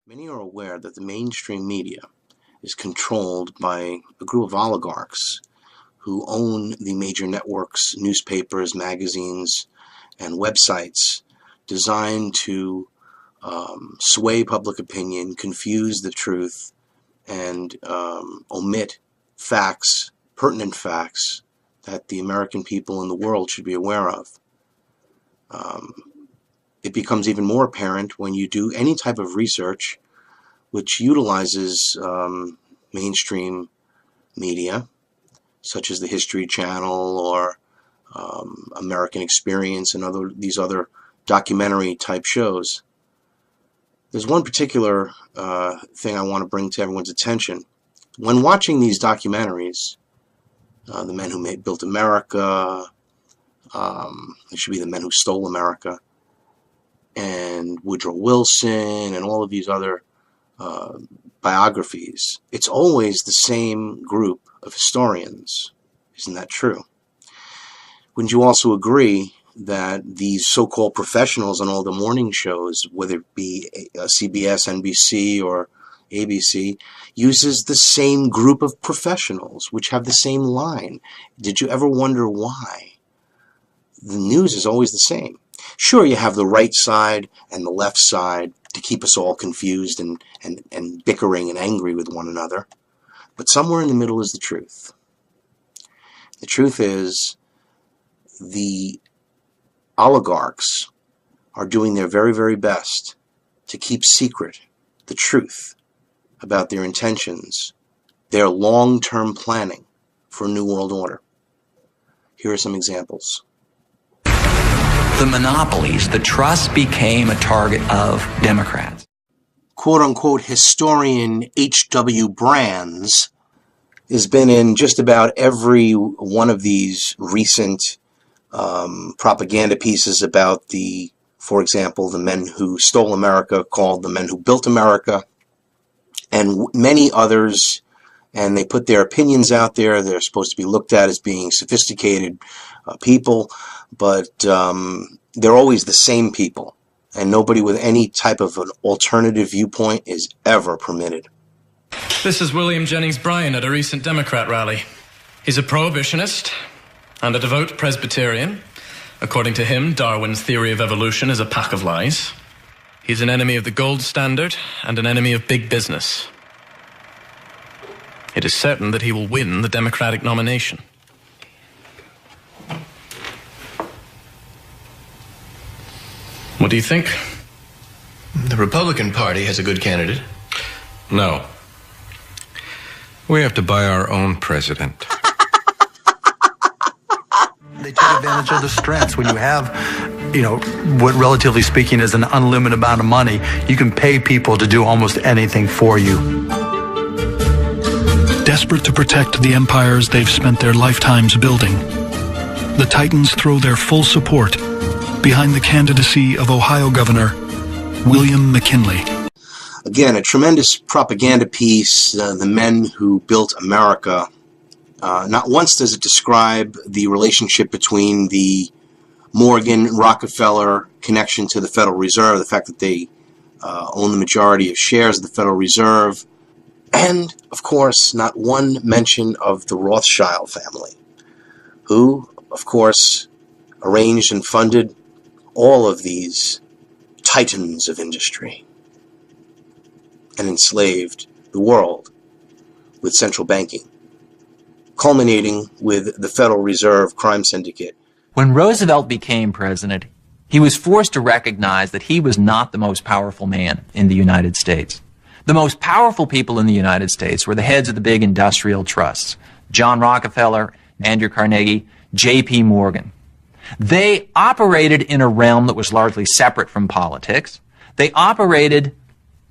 Many are aware that the mainstream media is controlled by a group of oligarchs who own the major networks, newspapers, magazines, and websites designed to sway public opinion, confuse the truth, and omit facts, pertinent facts that the American people and the world should be aware of. It becomes even more apparent when you do any type of research which utilizes mainstream media, such as the History Channel or American Experience and these other documentary type shows. There's one particular thing I want to bring to everyone's attention. When watching these documentaries, The Men Who Built America, it should be The Men Who Stole America, and Woodrow Wilson, and all of these other biographies, it's always the same group of historians. Isn't that true? Wouldn't you also agree that these so-called professionals on all the morning shows, whether it be CBS, NBC, or ABC, uses the same group of professionals, which have the same line? Did you ever wonder why? The news is always the same. Sure, you have the right side and the left side to keep us all confused and bickering and angry with one another. But somewhere in the middle is the truth. The truth is the oligarchs are doing their very, very best to keep secret the truth about their intentions, their long-term planning for a new world order. Here are some examples. The monopolies, the trust became a target of Democrats. Quote-unquote historian H.W. Brands has been in just about every one of these recent propaganda pieces about for example, the men who stole America, called the men who built America, and many others. And they put their opinions out there. They're supposed to be looked at as being sophisticated people, but they're always the same people, and nobody with any type of an alternative viewpoint is ever permitted. This is William Jennings Bryan at a recent Democrat rally. He's a prohibitionist and a devout Presbyterian. According to him, Darwin's theory of evolution is a pack of lies. He's an enemy of the gold standard and an enemy of big business. It is certain that he will win the Democratic nomination. What do you think? The Republican Party has a good candidate. No. We have to buy our own president. They take advantage of the strengths. When you have, what relatively speaking is an unlimited amount of money, you can pay people to do almost anything for you. Desperate to protect the empires they've spent their lifetimes building, the Titans throw their full support behind the candidacy of Ohio Governor William McKinley. Again, a tremendous propaganda piece, The Men Who Built America. Not once does it describe the relationship between the Morgan-Rockefeller connection to the Federal Reserve, the fact that they own the majority of shares of the Federal Reserve, and, of course, not one mention of the Rothschild family, who, of course, arranged and funded all of these titans of industry and enslaved the world with central banking, culminating with the Federal Reserve crime syndicate. When Roosevelt became president, he was forced to recognize that he was not the most powerful man in the United States. The most powerful people in the United States were the heads of the big industrial trusts, John Rockefeller, Andrew Carnegie, J.P. Morgan. They operated in a realm that was largely separate from politics. They operated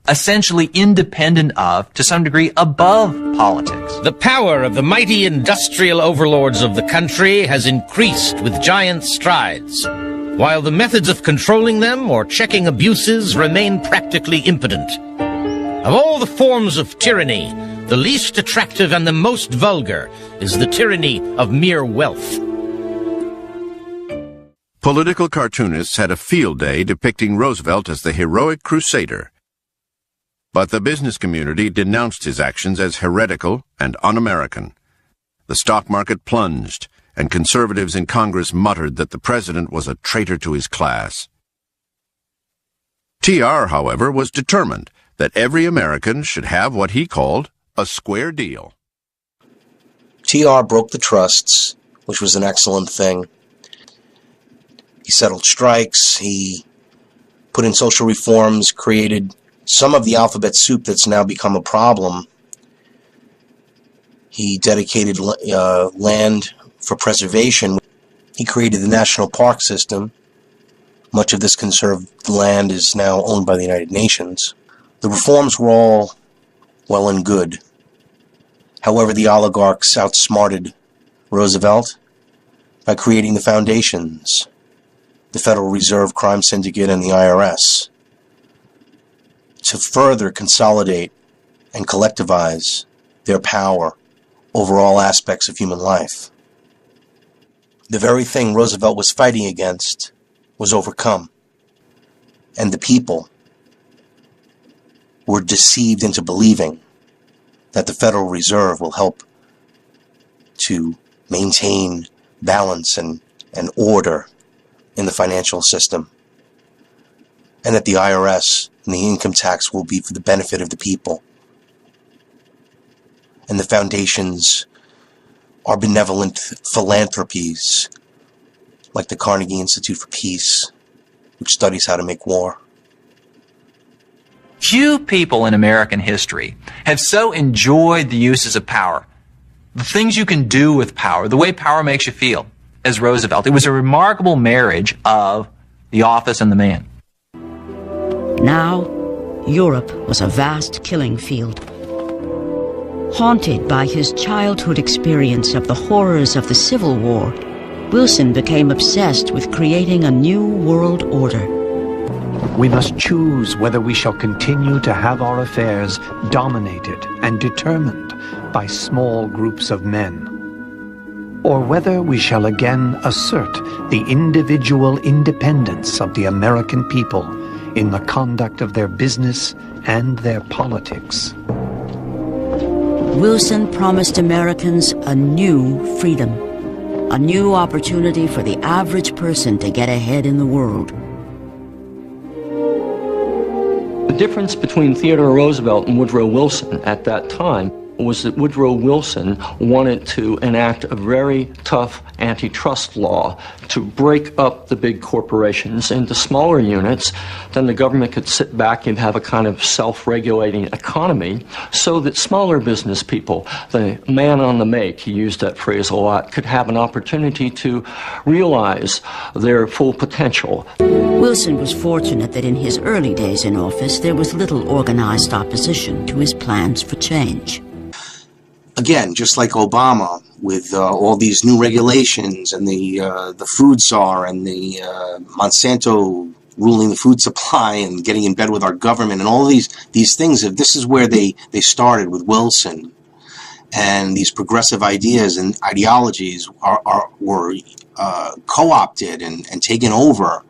essentially independent of, to some degree, above politics. The power of the mighty industrial overlords of the country has increased with giant strides, while the methods of controlling them or checking abuses remain practically impotent. Of all the forms of tyranny, the least attractive and the most vulgar is the tyranny of mere wealth. Political cartoonists had a field day depicting Roosevelt as the heroic crusader. But the business community denounced his actions as heretical and un-American. The stock market plunged, and conservatives in Congress muttered that the president was a traitor to his class. TR, however, was determined that every American should have what he called a square deal. TR broke the trusts, which was an excellent thing. He settled strikes, he put in social reforms, created some of the alphabet soup that's now become a problem. He dedicated land for preservation. He created the national park system. Much of this conserved land is now owned by the United Nations. The reforms were all well and good. However, the oligarchs outsmarted Roosevelt by creating the foundations, the Federal Reserve Crime Syndicate, and the IRS, to further consolidate and collectivize their power over all aspects of human life. The very thing Roosevelt was fighting against was overcome, and the people were deceived into believing that the Federal Reserve will help to maintain balance and order in the financial system, and that the IRS and the income tax will be for the benefit of the people. And the foundations are benevolent philanthropies, like the Carnegie Institute for Peace, which studies how to make war. Few people in American history have so enjoyed the uses of power, the things you can do with power, the way power makes you feel, as Roosevelt. It was a remarkable marriage of the office and the man. Now, Europe was a vast killing field. Haunted by his childhood experience of the horrors of the Civil War, Wilson became obsessed with creating a new world order. We must choose whether we shall continue to have our affairs dominated and determined by small groups of men, or whether we shall again assert the individual independence of the American people in the conduct of their business and their politics. Wilson promised Americans a new freedom, a new opportunity for the average person to get ahead in the world. The difference between Theodore Roosevelt and Woodrow Wilson at that time was that Woodrow Wilson wanted to enact a very tough antitrust law to break up the big corporations into smaller units. Then the government could sit back and have a kind of self-regulating economy so that smaller business people, the man on the make, he used that phrase a lot, could have an opportunity to realize their full potential. Wilson was fortunate that in his early days in office there was little organized opposition to his plans for change. Again, just like Obama, with all these new regulations and the food czar and the Monsanto ruling the food supply and getting in bed with our government and all these things, if this is where they started with Wilson, and these progressive ideas and ideologies were co-opted and taken over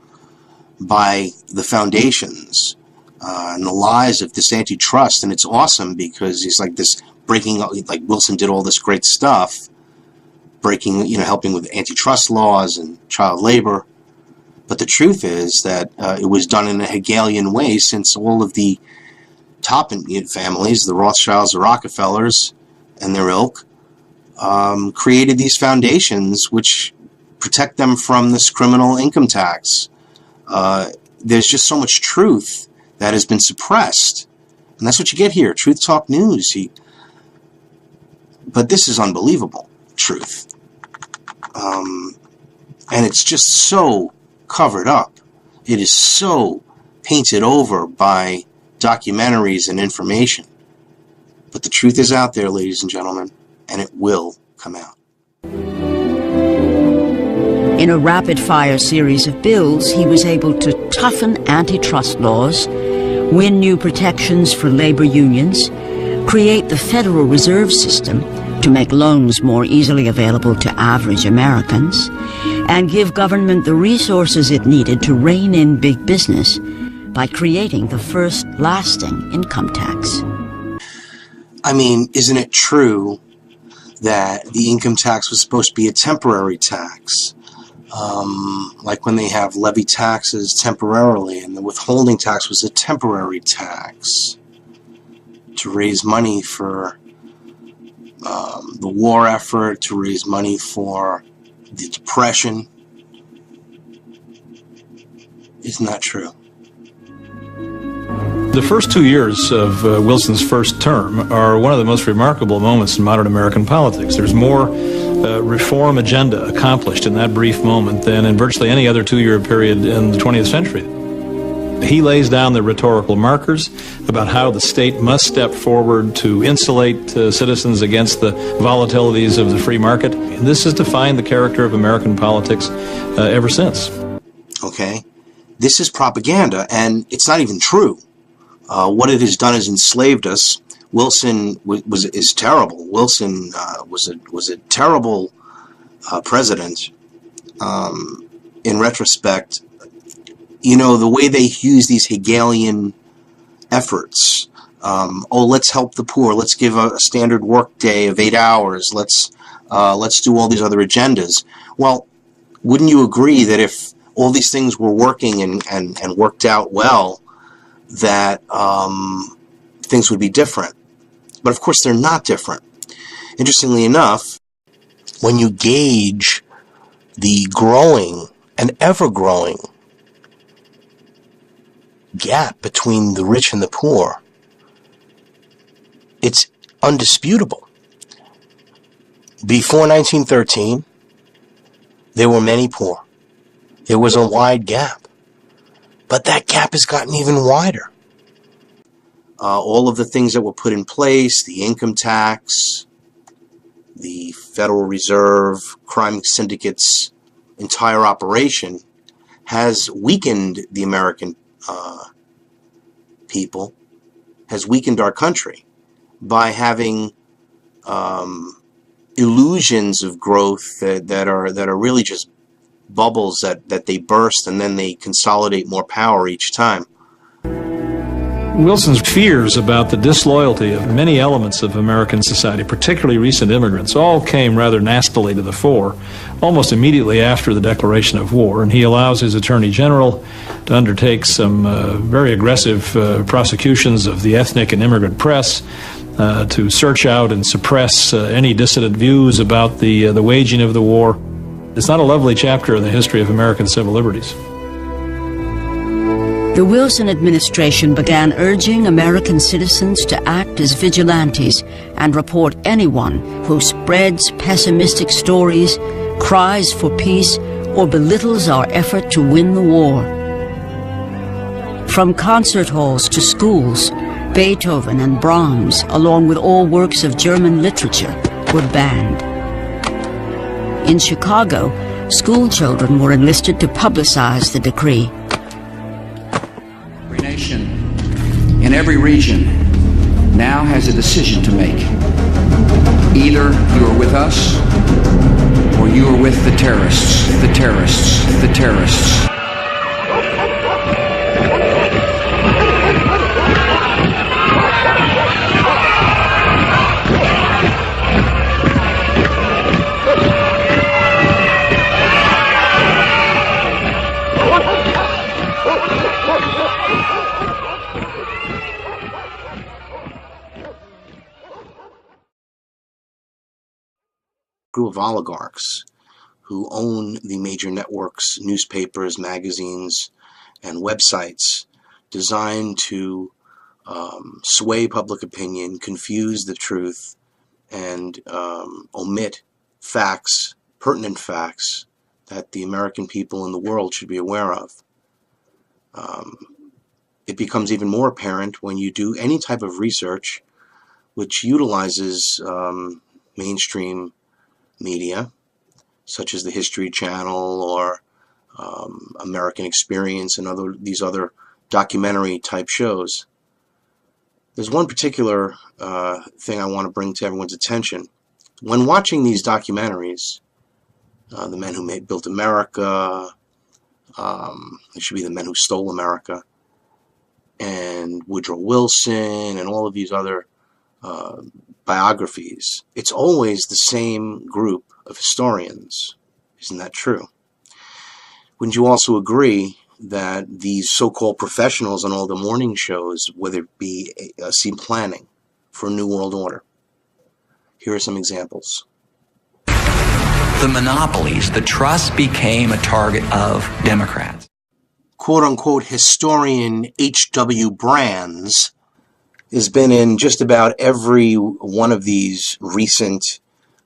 by the foundations and the lies of this antitrust. And it's awesome because he's like this breaking, like Wilson did all this great stuff, breaking, helping with antitrust laws and child labor. But the truth is that it was done in a Hegelian way, since all of the top families, the Rothschilds, the Rockefellers, and their ilk, created these foundations which protect them from this criminal income tax. There's just so much truth that has been suppressed. And that's what you get here, Truth Talk News. But this is unbelievable truth. And it's just so covered up. It is so painted over by documentaries and information. But the truth is out there, ladies and gentlemen, and it will come out. In a rapid-fire series of bills, he was able to toughen antitrust laws, win new protections for labor unions, create the Federal Reserve System to make loans more easily available to average Americans, and give government the resources it needed to rein in big business by creating the first lasting income tax. I mean, isn't it true that the income tax was supposed to be a temporary tax? Like when they have levy taxes temporarily, and the withholding tax was a temporary tax to raise money for the war effort, to raise money for the Depression. Isn't that true? The first 2 years of Wilson's first term are one of the most remarkable moments in modern American politics. There's more reform agenda accomplished in that brief moment than in virtually any other 2-year period in the 20th century. He lays down the rhetorical markers about how the state must step forward to insulate citizens against the volatilities of the free market. And this has defined the character of American politics ever since. Okay? This is propaganda, and it's not even true. What it has done is enslaved us. Wilson is terrible. Wilson was a terrible president. In retrospect, you know, the way they use these Hegelian efforts. Oh, let's help the poor. Let's give a standard work day of 8 hours. Let's do all these other agendas. Well, wouldn't you agree that if all these things were working and worked out well, that things would be different? But of course they're not different. Interestingly enough, when you gauge the growing and ever-growing gap between the rich and the poor, it's undisputable. Before 1913, there were many poor. There was a wide gap. But that gap has gotten even wider. All of the things that were put in place, the income tax, the Federal Reserve, crime syndicates, entire operation, has weakened the American people, has weakened our country by having illusions of growth that are really just bubbles that they burst and then they consolidate more power each time. Wilson's fears about the disloyalty of many elements of American society, particularly recent immigrants, all came rather nastily to the fore almost immediately after the declaration of war, and he allows his Attorney General to undertake some very aggressive prosecutions of the ethnic and immigrant press, to search out and suppress any dissident views about the waging of the war. It's not a lovely chapter in the history of American civil liberties. The Wilson administration began urging American citizens to act as vigilantes and report anyone who spreads pessimistic stories, cries for peace, or belittles our effort to win the war. From concert halls to schools, Beethoven and Brahms, along with all works of German literature, were banned. In Chicago, school children were enlisted to publicize the decree. Every nation in every region now has a decision to make. Either you are with us or you are with the terrorists, the terrorists, the terrorists. Group of oligarchs who own the major networks, newspapers, magazines, and websites designed to sway public opinion, confuse the truth, and omit facts, pertinent facts that the American people and the world should be aware of. It becomes even more apparent when you do any type of research which utilizes mainstream media, such as the History Channel or American Experience and these other documentary type shows. There's one particular thing I want to bring to everyone's attention. When watching these documentaries, The Men Who Built America, it should be The Men Who Stole America, and Woodrow Wilson and all of these other biographies, it's always the same group of historians. Isn't that true? Wouldn't you also agree that these so-called professionals on all the morning shows, whether it be seem planning for a new world order? Here are some examples. The monopolies, the trust became a target of Democrats. Quote-unquote historian H.W. Brands has been in just about every one of these recent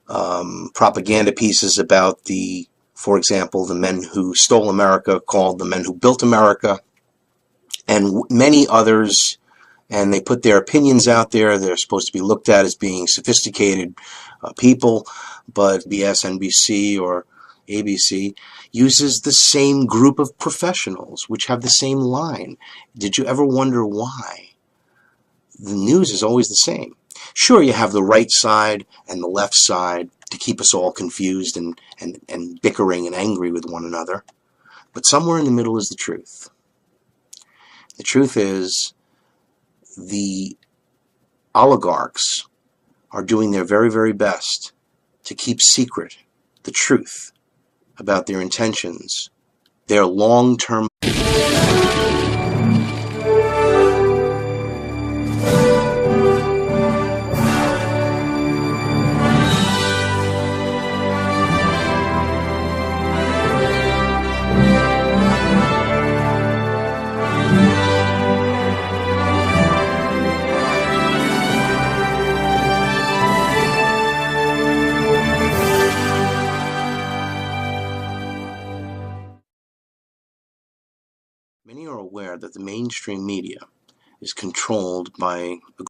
propaganda pieces about for example, the men who stole America, called the men who built America, and many others, and they put their opinions out there. They're supposed to be looked at as being sophisticated people, but MSNBC or ABC uses the same group of professionals, which have the same line. Did you ever wonder why? The news is always the same. Sure, you have the right side and the left side to keep us all confused and bickering and angry with one another, but somewhere in the middle is the truth. The truth is the oligarchs are doing their very, very best to keep secret the truth about their intentions, their long-term. Many are aware that the mainstream media is controlled by